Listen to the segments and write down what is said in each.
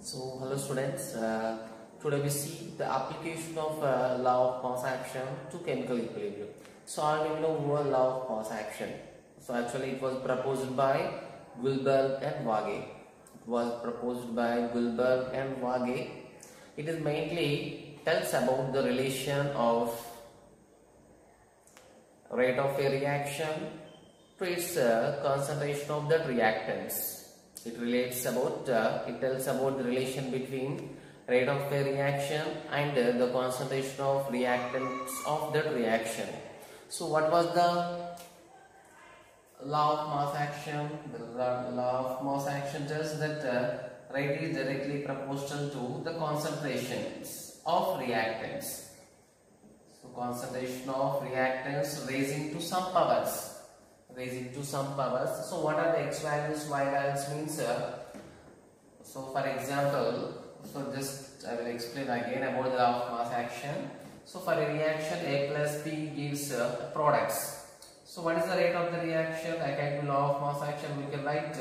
So, hello students. Today we see the application of law of mass action to chemical equilibrium. So, I will know what law of mass action. So, actually, it was proposed by Guilbert and Wage. It was proposed by Guilbert and Wage. It is mainly tells about the relation of rate of a reaction to its concentration of the reactants. It tells about the relation between rate of a reaction and the concentration of reactants of that reaction. So what was the law of mass action? The law of mass action tells that rate is directly proportional to the concentrations of reactants. So concentration of reactants raising to some powers. So what are the x values, y values means? So for example, just I will explain again about the law of mass action. So for a reaction, A plus B gives products. So what is the rate of the reaction? According to law of mass action, we can write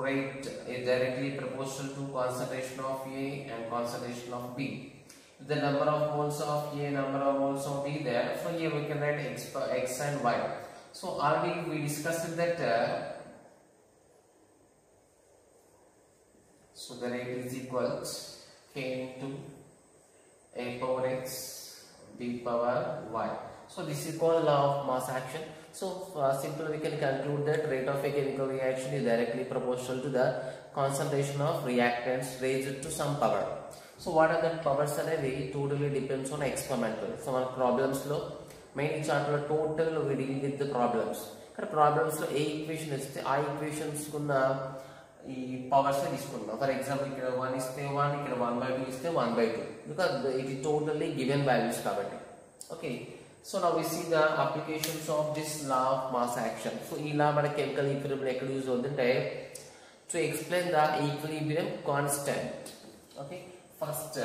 rate is directly proportional to concentration of A and concentration of B. If the number of moles of A, number of moles of B there, so here we can write x and y. So already we discussed that so the rate is equals k into a power x b power y. So this is called law of mass action. So simply we can conclude that rate of a chemical reaction is directly proportional to the concentration of reactants raised to some power. So what are the powers అనేది totally depends on experimental. So మన problems లో main chapter total we deal with the problems. ఇక్కడ problems లో ఏ equation ఇస్తే ఆ equations కున్న ఈ పవర్స్ తీసుకుందాం. ఫర్ ఎగ్జాంపుల్ ఇక్కడ 1 ఇస్తే 1, ఇక్కడ 1/2 ఇస్తే 1/2 because it is totally given values కాబట్టి. Okay, so now we see the applications of this law of mass action. So ఈ లా మన కెమికల్ ఈక్విలిబ్రియం ఎక్కడ యూజ్ అవుతుందంటే to explain the equilibrium constant. Okay, first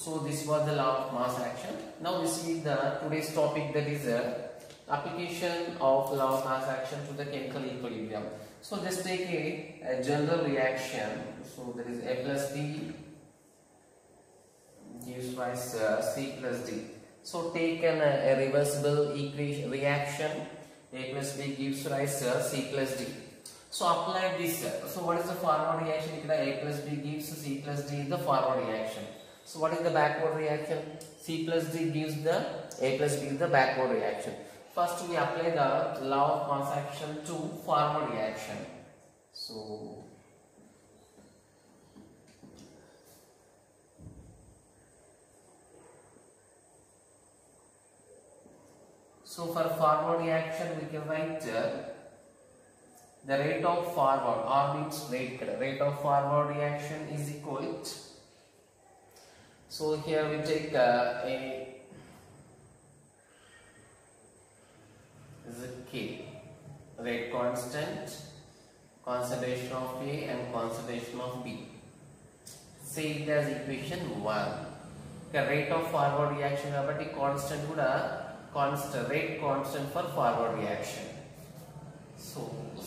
so this was the law of mass action. Now we see the today's topic, that is application of law of mass action to the chemical equilibrium. So just take a general reaction. So there is A plus B gives rise C plus D. So take a reversible reaction. A plus B gives rise C plus D. So apply this. So what is the forward reaction? A plus B gives C plus D is the forward reaction. So what is the backward reaction? C plus D gives the A plus B is the backward reaction. First we apply the law of mass action to forward reaction. So for forward reaction we can write the rate of forward, or means rate of forward reaction is equal to, so here we take K, rate constant, concentration of A and concentration of B. Say it as equation 1. The rate of forward reaction కాబట్టి constant కూడా rate constant for forward reaction. So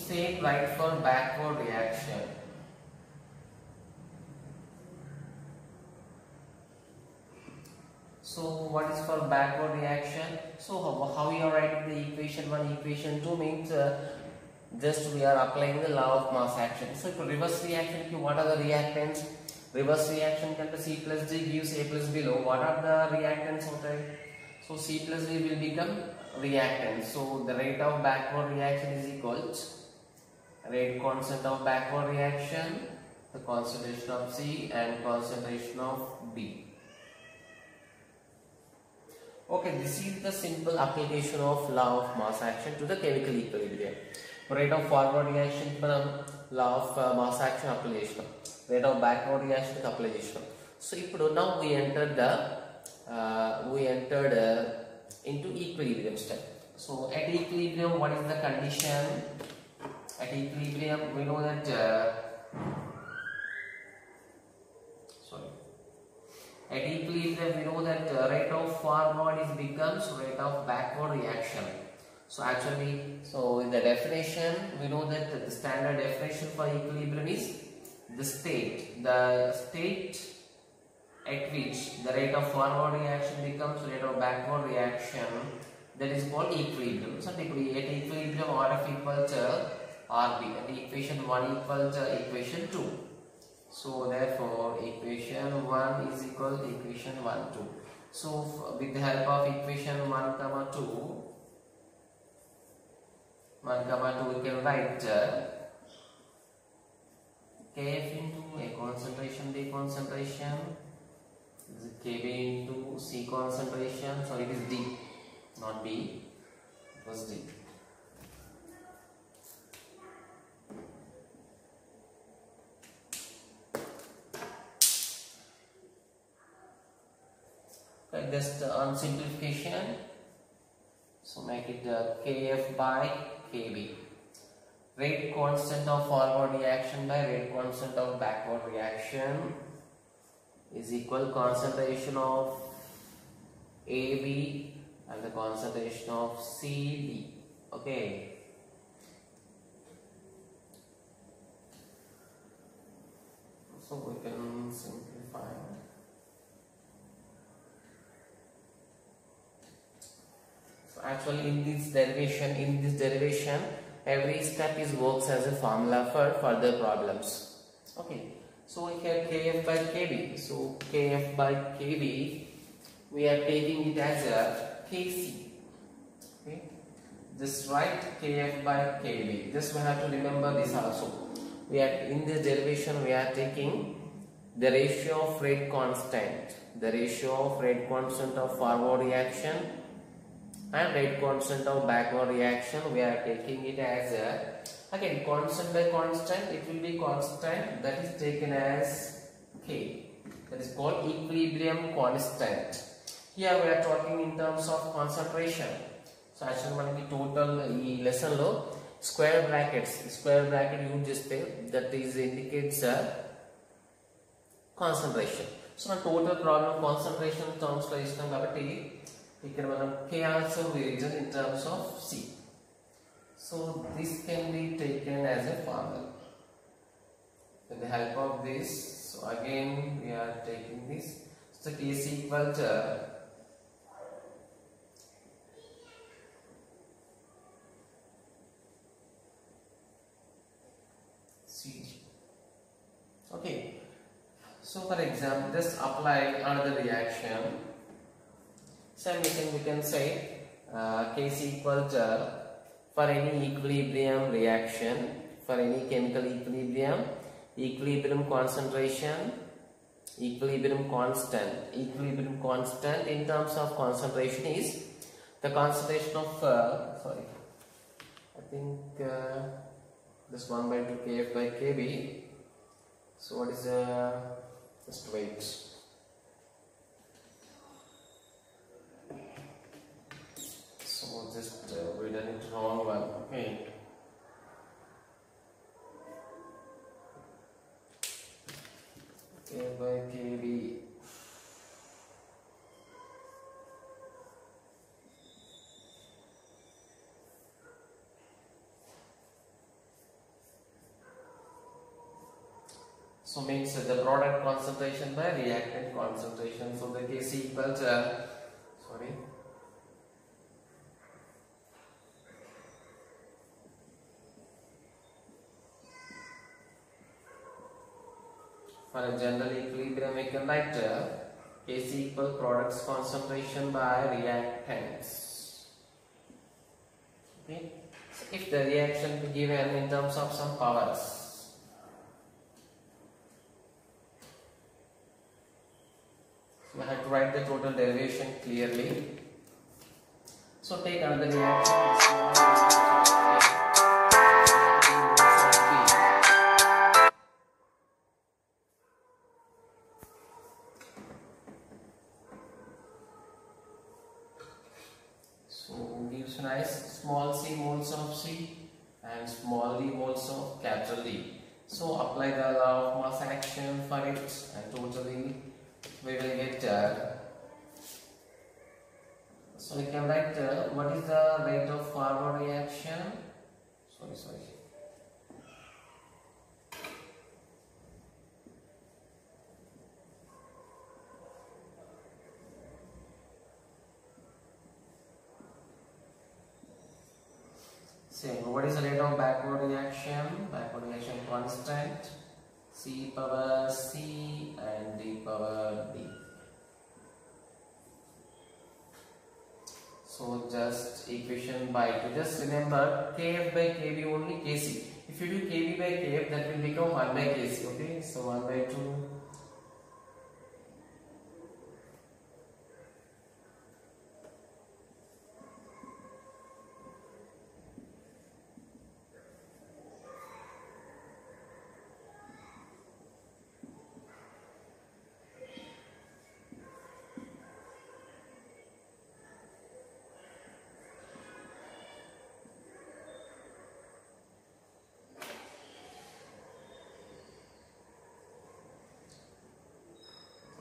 same right for backward reaction. So what is for backward reaction? So how we are writing the equation 1, equation 2 means just we are applying the law of mass action. So for reverse reaction, what are the reactants? Reverse reaction can C plus D gives A plus B. What are the reactants? So C plus D will become reactant. So the rate of backward reaction is equal to rate constant of backward reaction, the concentration of C and concentration of B. Okay, this is the simple application of law of mass action to the chemical equilibrium. Rate of forward reaction మనం law of mass action application, rate of backward reaction application. So ఇప్పుడు now we entered into equilibrium step. So at equilibrium, what is the condition? At equilibrium we know that at equilibrium we know that rate of forward becomes rate of backward reaction. So in the definition we know that the standard definition for equilibrium is the state at which the rate of forward reaction becomes rate of backward reaction, that is called equilibrium. So, at equilibrium RF equal to RB and equation 1 equal to equation 2. So, therefore, equation 1 is equal to equation 1, 2. So, with the help of equation 1, 2, we can write Kf into A concentration, B concentration, Kb into C concentration. So, it is D, not B, it was D. Okay, just on simplification, so make it Kf by Kb. Rate constant of forward reaction by rate constant of backward reaction is equal concentration of AB and the concentration of CD. Okay. So we can simplify. So actually in this derivation, every step works as a formula for further problems. Okay. So we have Kf by Kb. So Kf by Kb, we are taking it as a Kc. Okay. Just write Kf by Kb. Just we have to remember this also. We are in this derivation, we are taking the ratio of rate constant, of forward reaction and rate constant of backward reaction. We are taking it as a, again, constant by constant, it will be constant, that is taken as K, that is called equilibrium constant. Here we are talking in terms of concentration. So actually manaki total ee lesson lo square bracket use cheste, that is indicates concentration. So na total problem concentration terms lo istam kabatti ఇక్కడ మనం K also written in terms of C. So this can be taken as a formula. With the help of this, so again we are taking this. So Kc equal to Cg. Okay. So for example, just apply another reaction. Same we can say Kc equal to, for any equilibrium reaction, for any chemical equilibrium concentration, equilibrium constant in terms of concentration is the concentration of sorry, I think this 1 by 2 Kf by Kb. So what is just wait. Just we done it wrong one. Okay. K by Kb. So means the product concentration by reactant concentration. So the Kc equals sorry. For a general equilibrium, we can write Kc equal products concentration by reactants. Okay. So if the reaction be given in terms of some powers, so I have to write the total derivation clearly. So take another reaction. Nice small c moles of C and small d moles of capital D. So apply the law of mass action for it and totally we will get so we can write what is the rate of forward reaction, sorry Same. What is the rate of backward reaction? Backward reaction constant. C power C and D power D. So just equation by 2. Just remember Kf by Kb only Kc. If you do Kb by Kf, that will become 1 by Kc. Okay, so 1 by 2.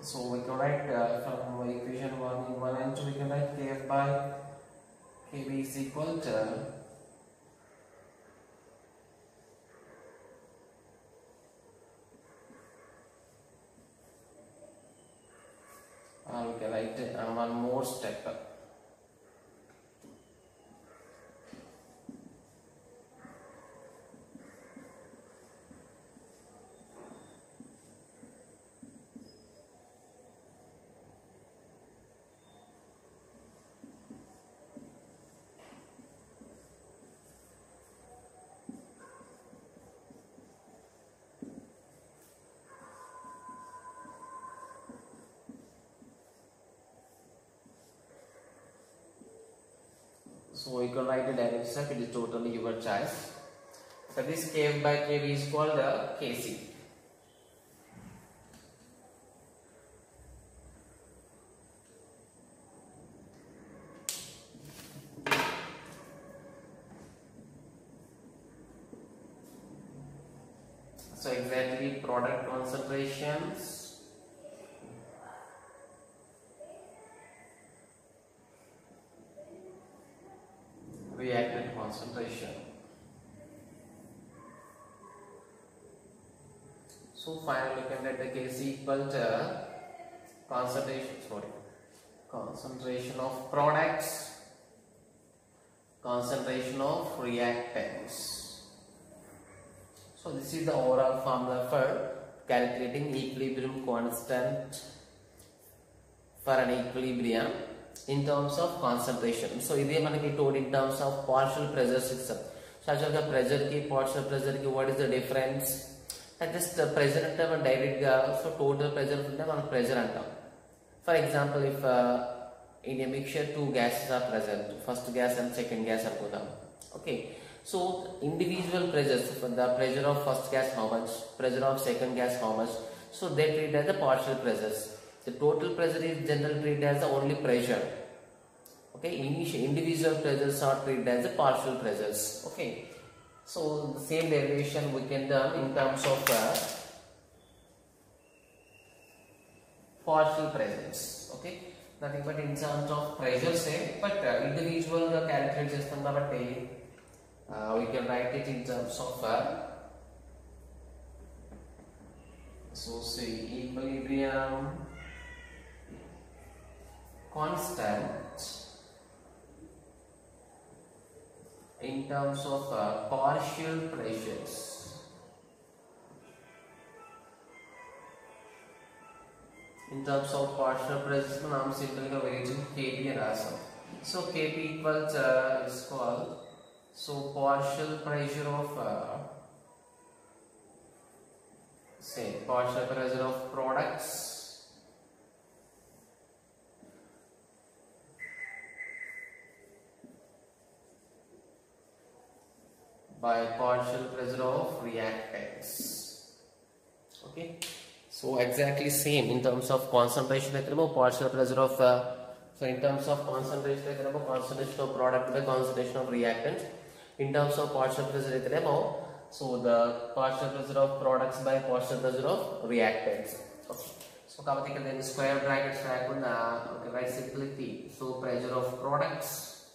So we can write from equation 1 and 2, we can write Kf by Kb is equal to we can write one more step. So you can write the direct step, it is totally your choice. So this Kf by Kb is called the Kc. So exactly product concentrations, reactant concentration. So finally we can get the Kc equal to concentration of products, concentration of reactants. So this is the overall formula for calculating equilibrium constant for an equilibrium in terms of concentration. So this is told in terms of partial pressure system. So actually pressure ki partial pressure ki what is the difference? And just pressure ante man direct ga so total pressure ante man pressure antam. For example, if in a mixture two gases are present, first gas and second gas anukodam. Okay. So individual pressures, the pressure of first gas how much, pressure of second gas how much, so they treat as the partial pressures. The total pressure is generally treated as the only pressure. Okay, individual pressures are treated as the partial pressures. Okay, so the same derivation we can do in terms of partial pressures. Okay, nothing but in terms of pressure same, but individual calculate system we can write it in terms of so say equilibrium constant in terms of partial pressures. In terms of partial pressures, we are simply variation Kp and Asa. So Kp equals is called so partial pressure of say partial pressure of products by partial pressure of reactants. Okay, so exactly same in terms of concentration partial pressure of so in terms of concentration concentration of product by concentration of reactant. In terms of partial pressure so the partial pressure of products by partial pressure of reactants. Okay. So then square brackets write simply so pressure of products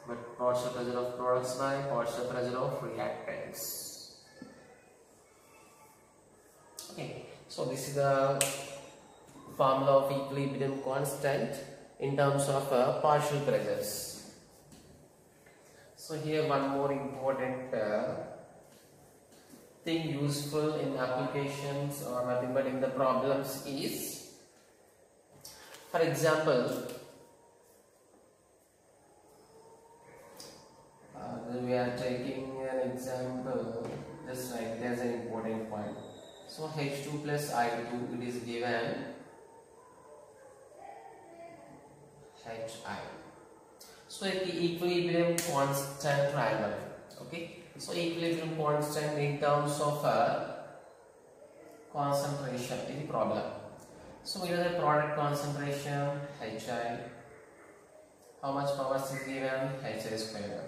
but partial pressure of products by partial pressure of reactants. Okay, so this is the formula of equilibrium constant in terms of partial pressures. So So here one more important thing useful in applications or nothing but in the problems is, for example, we are taking an example, just like there's an important point. So H2 plus I2, it is given Hi. So at the equilibrium constant triangle, okay. So equilibrium constant in terms of concentration is the problem. So we know the product concentration Hi. How much power is given? Hi square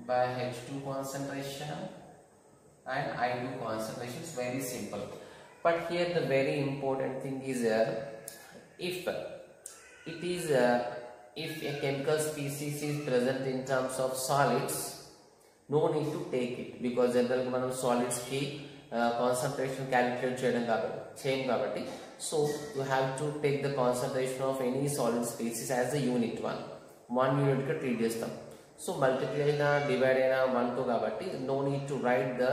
by H2 concentration and I2 concentration. It's very simple. But here the very important thing is if a chemical species is present in terms of solids, no need to take it, because generally మనం solids ki concentration calculate చేయడం కాబట్టి, so you have to take the concentration of any solid species as a unit 1 unit గా treat చేస్తాం. So multiply అయినా divide అయినా 1 తో కాబట్టి no need to write the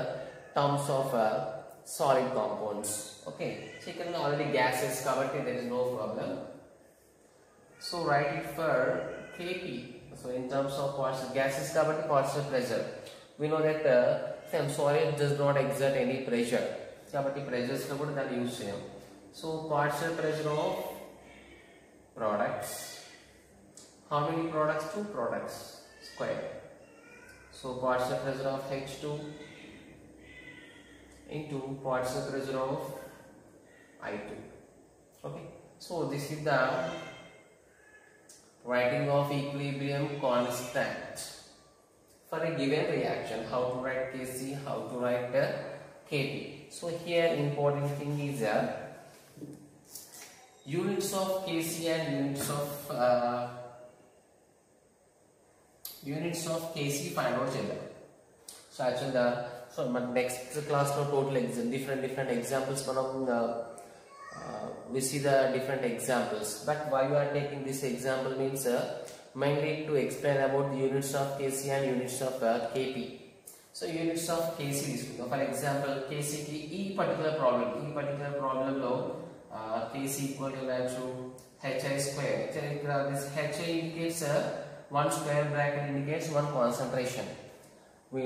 terms of solid compounds. Okay, so ఇక్కడ already gases కాబట్టి there is no problem. So write it for Kp. So in terms of partial gases kabatti partial pressure, we know that some solid does not exert any pressure kabatti pressures lo kuda dani use cheyam. So partial pressure of products, how many products? 2 products square. So partial pressure of H2 into partial pressure of I2. Okay, so this is the writing of equilibrium constant for a given reaction. How to write Kc, how to write Kp. So here important thing is units of Kc and units of Kc find out cheyadam. So actually next class no total different examples manam we see the different examples, but why you are taking this example means mainly to explain about the units of Kc and units of Kp. So units of Kc is, for example, Kc ki ee particular problem lo Kc equal to Hi square. This Hi indicates 1 square bracket indicates 1 concentration. We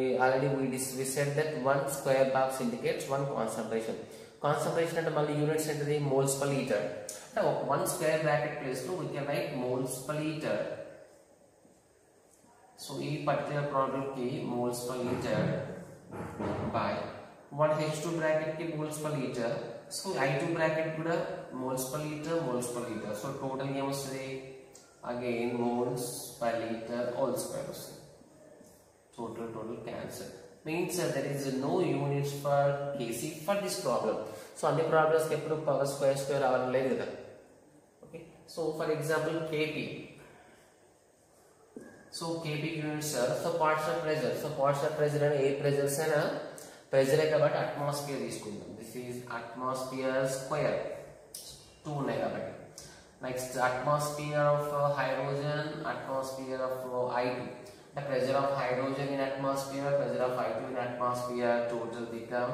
said that 1 square box indicates 1 concentration. Concentration అంటే మళ్ళీ units ఏంటిది moles per litre. అంటే 1 square bracket place లో we can write moles per liter. So ఈ particular problem కి moles per litre by 1 H2 bracket కి moles per litre. So I2 bracket కూడా moles per litre. So total ఏం వస్తుంది? Again moles per litre whole square వస్తుంది. Total cancel. Means there is no units for Kc for this problem. So అన్ని problems కి ఎప్పుడు power square అవ్వాలి లేదు కదా. Okay, so for example Kp. So Kp units are for partial pressure. So partial pressure and air pressures అయినా pressure కాబట్టి atmosphere తీసుకుందాం. This is atmosphere square 2 ఉన్నాయి కాబట్టి. Next atmosphere of hydrogen, atmosphere of I2. The pressure of hydrogen in atmosphere, pressure of I2 in atmosphere, total become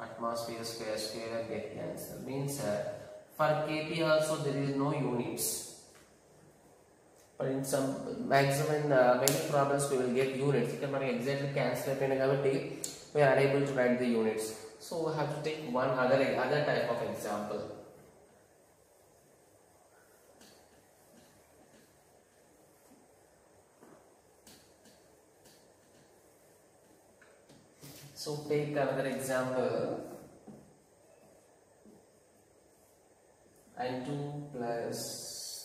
atmosphere square get cancelled. Means for Kp also there is no units. But in some maximum many problems we will get units. Because we exactly cancel it, we are unable to write the units. So we have to take one other type of example. So take another example, N2 plus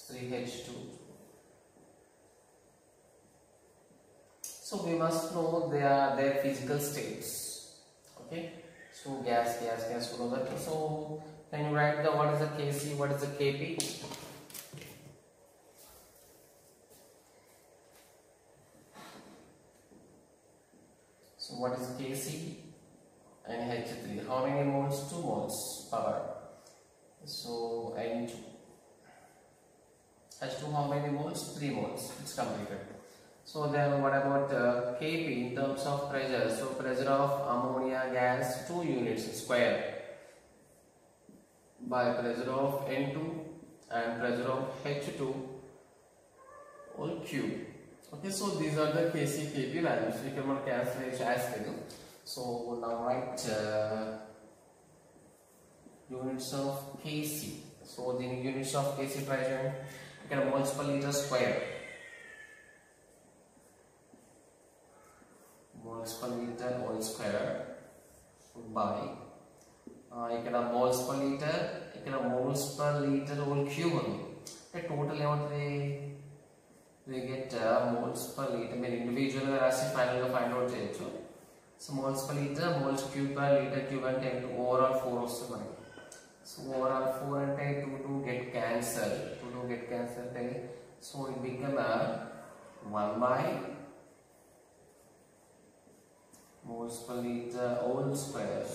3H2. So we must know their physical states. Okay, so gas. So can you write what is the Kc, what is the Kp? So what is Kc and H3? How many moles? 2 moles power. So N2. H2 how many moles? 3 moles. It's completed. So then what about Kp in terms of pressure? So pressure of ammonia gas 2 units square by pressure of N2 and pressure of H2 whole cube. Okay, so these are the Kc, Kp values. We can calculate as well. So now write units of Kc. So the units of Kc pressure, you can moles per liter square. Moles per liter whole square by you can have moles per liter, you can have moles per liter whole cube only. The total amount we get moles per liter. I mean individual rasi final find out cheyochu. So moles per liter, moles cube per liter cube and into overall 4 vastundadi. So overall 4 ante 2 get cancelled. 2 get cancelled. So it become a 1 by moles per liter whole square.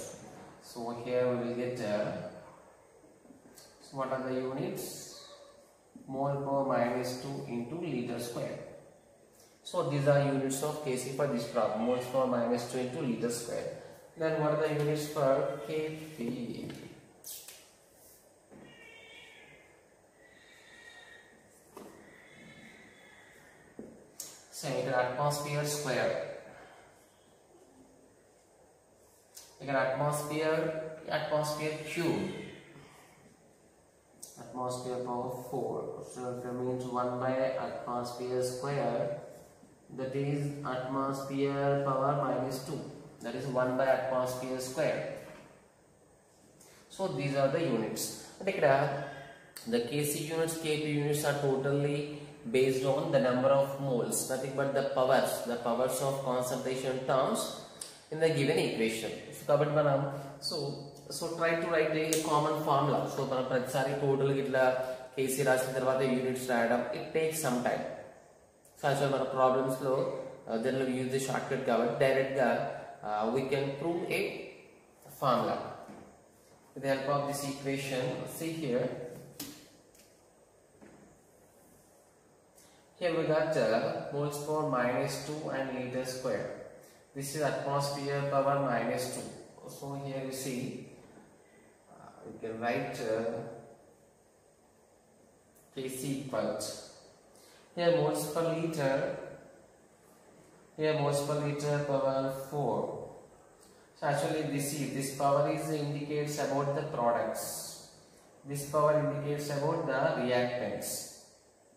So here we will get so what are the units? Mole per minus 2 into liter square. So these are units of Kc for this problem. Moles per minus 2 into liter square. Then what are the units for Kp? So atmosphere square. Atmosphere cube, atmosphere power 4, so that means 1 by atmosphere square, that is atmosphere power minus 2, that is 1 by atmosphere square. So these are the units. The Kc units, Kp units are totally based on the number of moles, nothing but the powers of concentration terms in the given equation. So try to write a common formula. So total Kc rasin tarvata units radam, it takes some time. So as well problems then we use the shortcut direct we can prove a formula with the help of this equation. See here we got moles per minus 2 and liter square. This is atmosphere power minus 2. So here you see we can write Kc equals here moles per liter, power 4. So actually this power indicates about the products. This power indicates about the reactants.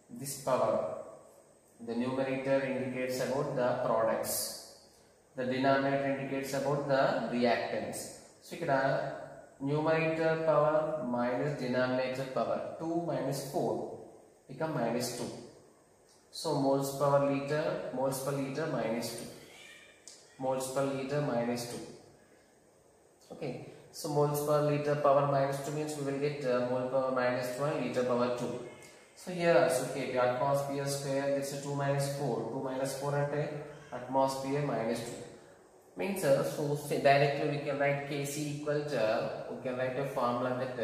This power, the numerator indicates about the products. The denominator indicates about the reactants. So here numerator power minus denominator power, 2 minus 4 become minus 2. So moles per liter minus 2. Moles per liter minus 2. Okay. So moles per liter power minus 2 means we will get mole power minus 2 and liter power 2. So here also Kp atmosphere square, this is 2 minus 4. 2 minus 4 and atmosphere minus 2. Means so directly we can write Kc equal to, we can write a formula that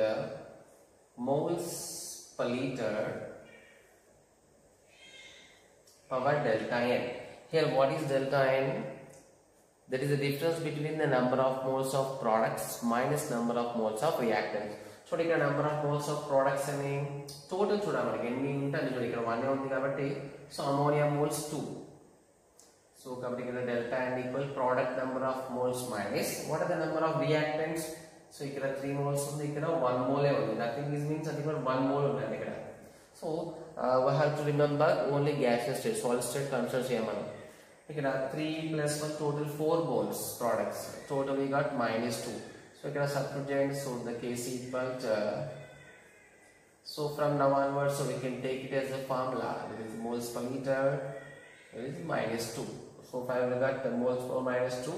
moles per liter power delta n. Here what is delta n? That is the difference between the number of moles of products minus number of moles of reactants. So here number of moles of products and total chudamani enni 1 undi kabatti, so ammonia moles 2. So delta n equal product number of moles minus what are the number of reactants? So here 3 moles undi, here 1 mole, nothing is means 1 mole undi ikkada. So we have to remember only gaseous state, solid state consider cheyamanu. Here 3 plus 1 total 4 moles products. Total we got minus 2. So here substitute, so the Kc equal to, so from now onwards so we can take it as a formula, that is moles per liter, it is minus 2. So finally we got the moles per minus 2,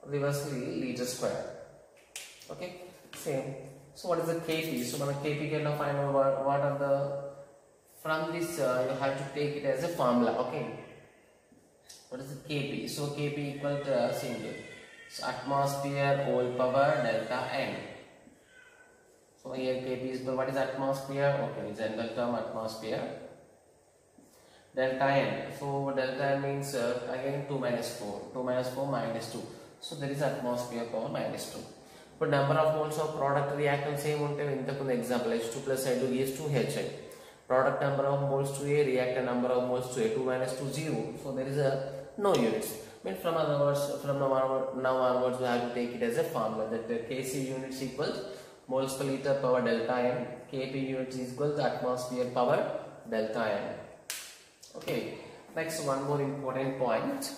reversely liter square. Okay, same. So what is the Kp? So when Kp can now find out what are the, from this you have to take it as a formula. Okay, what is the Kp? So Kp equal to single, so atmosphere whole power delta n. So here Kp is, what is atmosphere? Okay, general term atmosphere. delta n. So delta n means again 2 minus 4. 2 minus 4 minus 2. So there is atmosphere power minus 2. But number of moles of product reactant same unte intaku example H2 plus I2 gives 2 HI. Product number of moles to A, reactant number of moles to A, 2 minus 2 0. So there is a no units. Means from now onwards we have to take it as a formula that Kc units equals moles per liter power delta n, Kp units is equal to atmosphere power delta n. Okay, next one more important point.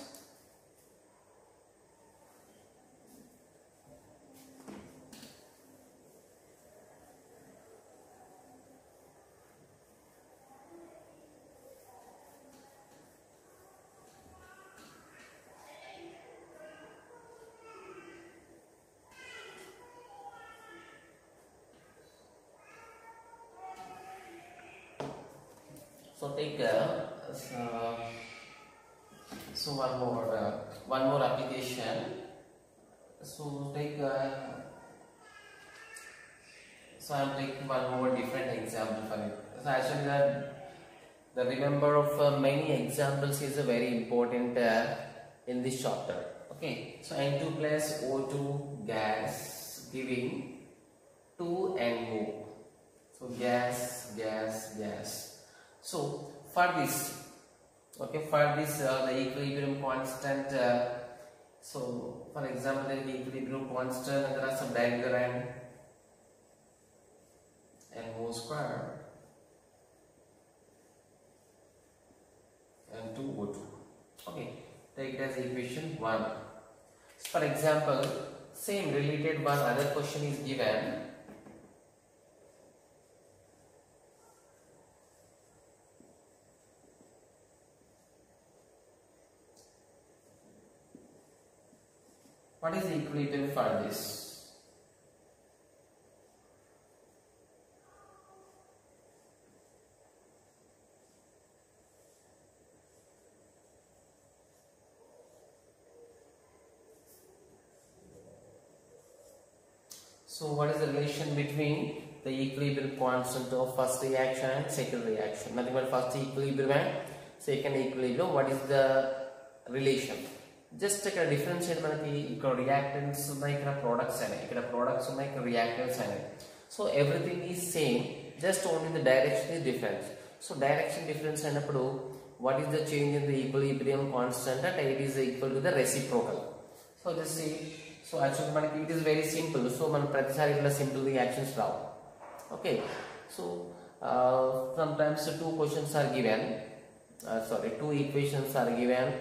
So take so one more application. So take so I am taking one more different example for it. So actually the remember of many examples is a very important in this chapter. Okay, so N2 plus O2 gas giving 2 NO. So gas. So for this, okay, the equilibrium constant. So for example, the equilibrium constant, and there are some diagram NO square and 2O2. Okay, take it as equation 1. So for example, same related one other question is given. What is the equilibrium for this? So what is the relation between the equilibrium constant of first reaction and second reaction? Nothing but first equilibrium and second equilibrium. What is the relation? Just take a difference in reactants products and reactants. So everything is same, just only the direction is different. So direction difference and what is the change in the equilibrium constant, and it is equal to the reciprocal. So just see, so actually it is very simple. So man pratisari simple reactions now. Okay, so sometimes two questions are given, two equations are given.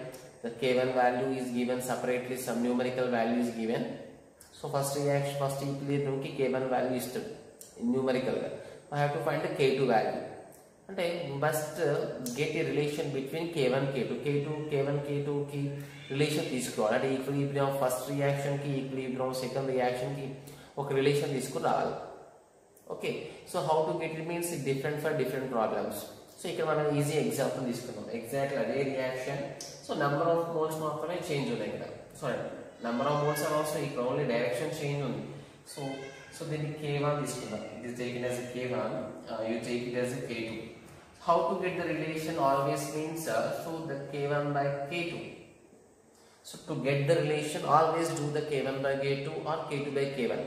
The K1 value is given separately, some numerical value is given. So first reaction, first equilibrium ki K1 value is numerical. I have to find the K2 value. And I must get a relation between K1, K2, K1, K2 ki relation తీసుకోవాలి. అంటే equilibrium of first reaction ki equilibrium of second reaction ki ఒక relation తీసుకురావాలి. Okay, so how to get it means it different for different problems. So ఇక్కడ మనం easy example తీసుకుందాం. Exactly అదే reaction. So number of moles మాత్రమే change ఉన్నాయి ఇక్కడ. Sorry, number of moles అని అవసరం, ఇక్కడ ఓన్లీ డైరెక్షన్ చేంజ్ ఉంది. సో దీన్ని K1 తీసుకుందాం. It is taken as a K1, you take it as a K2. How to get the relation always means so the K1 by K2. So to get the relation always do the K1 by K2 or K2 by K1.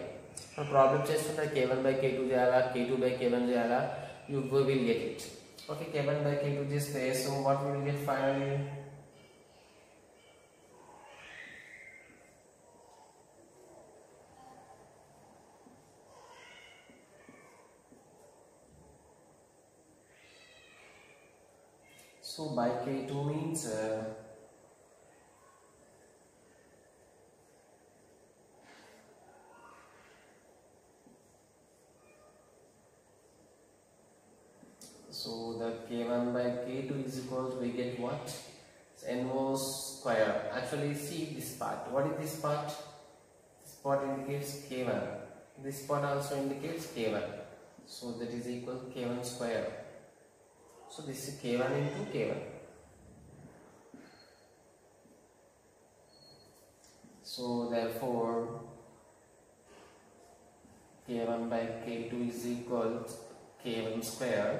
Problem చేస్తుంటే K1 by K2 చేయాలా, K2 by K1 చేయాలా, you will get it. Okay, K1 by K2 this way. So what we will get finally? So by K2 means so the K1 by K2 is equal to, we get what? It's NO square. Actually see this part. What is this part? This part indicates K1. This part also indicates K1. So that is equal to K1 square. So this is K1 into K1. So therefore K1 by K2 is equal to K1 square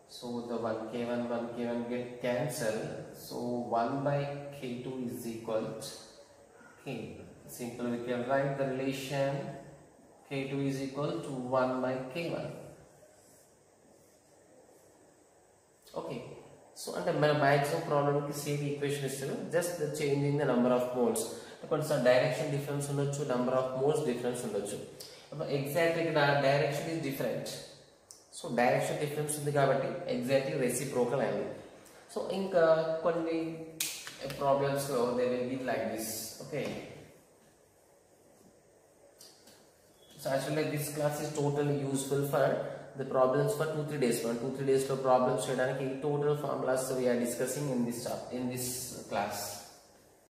So the 1k1 get cancelled. So 1 by k2 is equal to k. Simple, we can write the relation k2 is equal to 1 by k1. Okay. So under maximum problem same equation is just the changing the number of moles. Because direction difference undochu, number of moles difference undochu. Exactly direction is different. So direction difference undi kabatti exactly reciprocal angle. So inka konni problems they will be like this. Okay. So actually this class is totally useful for the problems for 2-3 days. 1-2-3 days for problems cheyడానికి total formulas we are discussing in this class.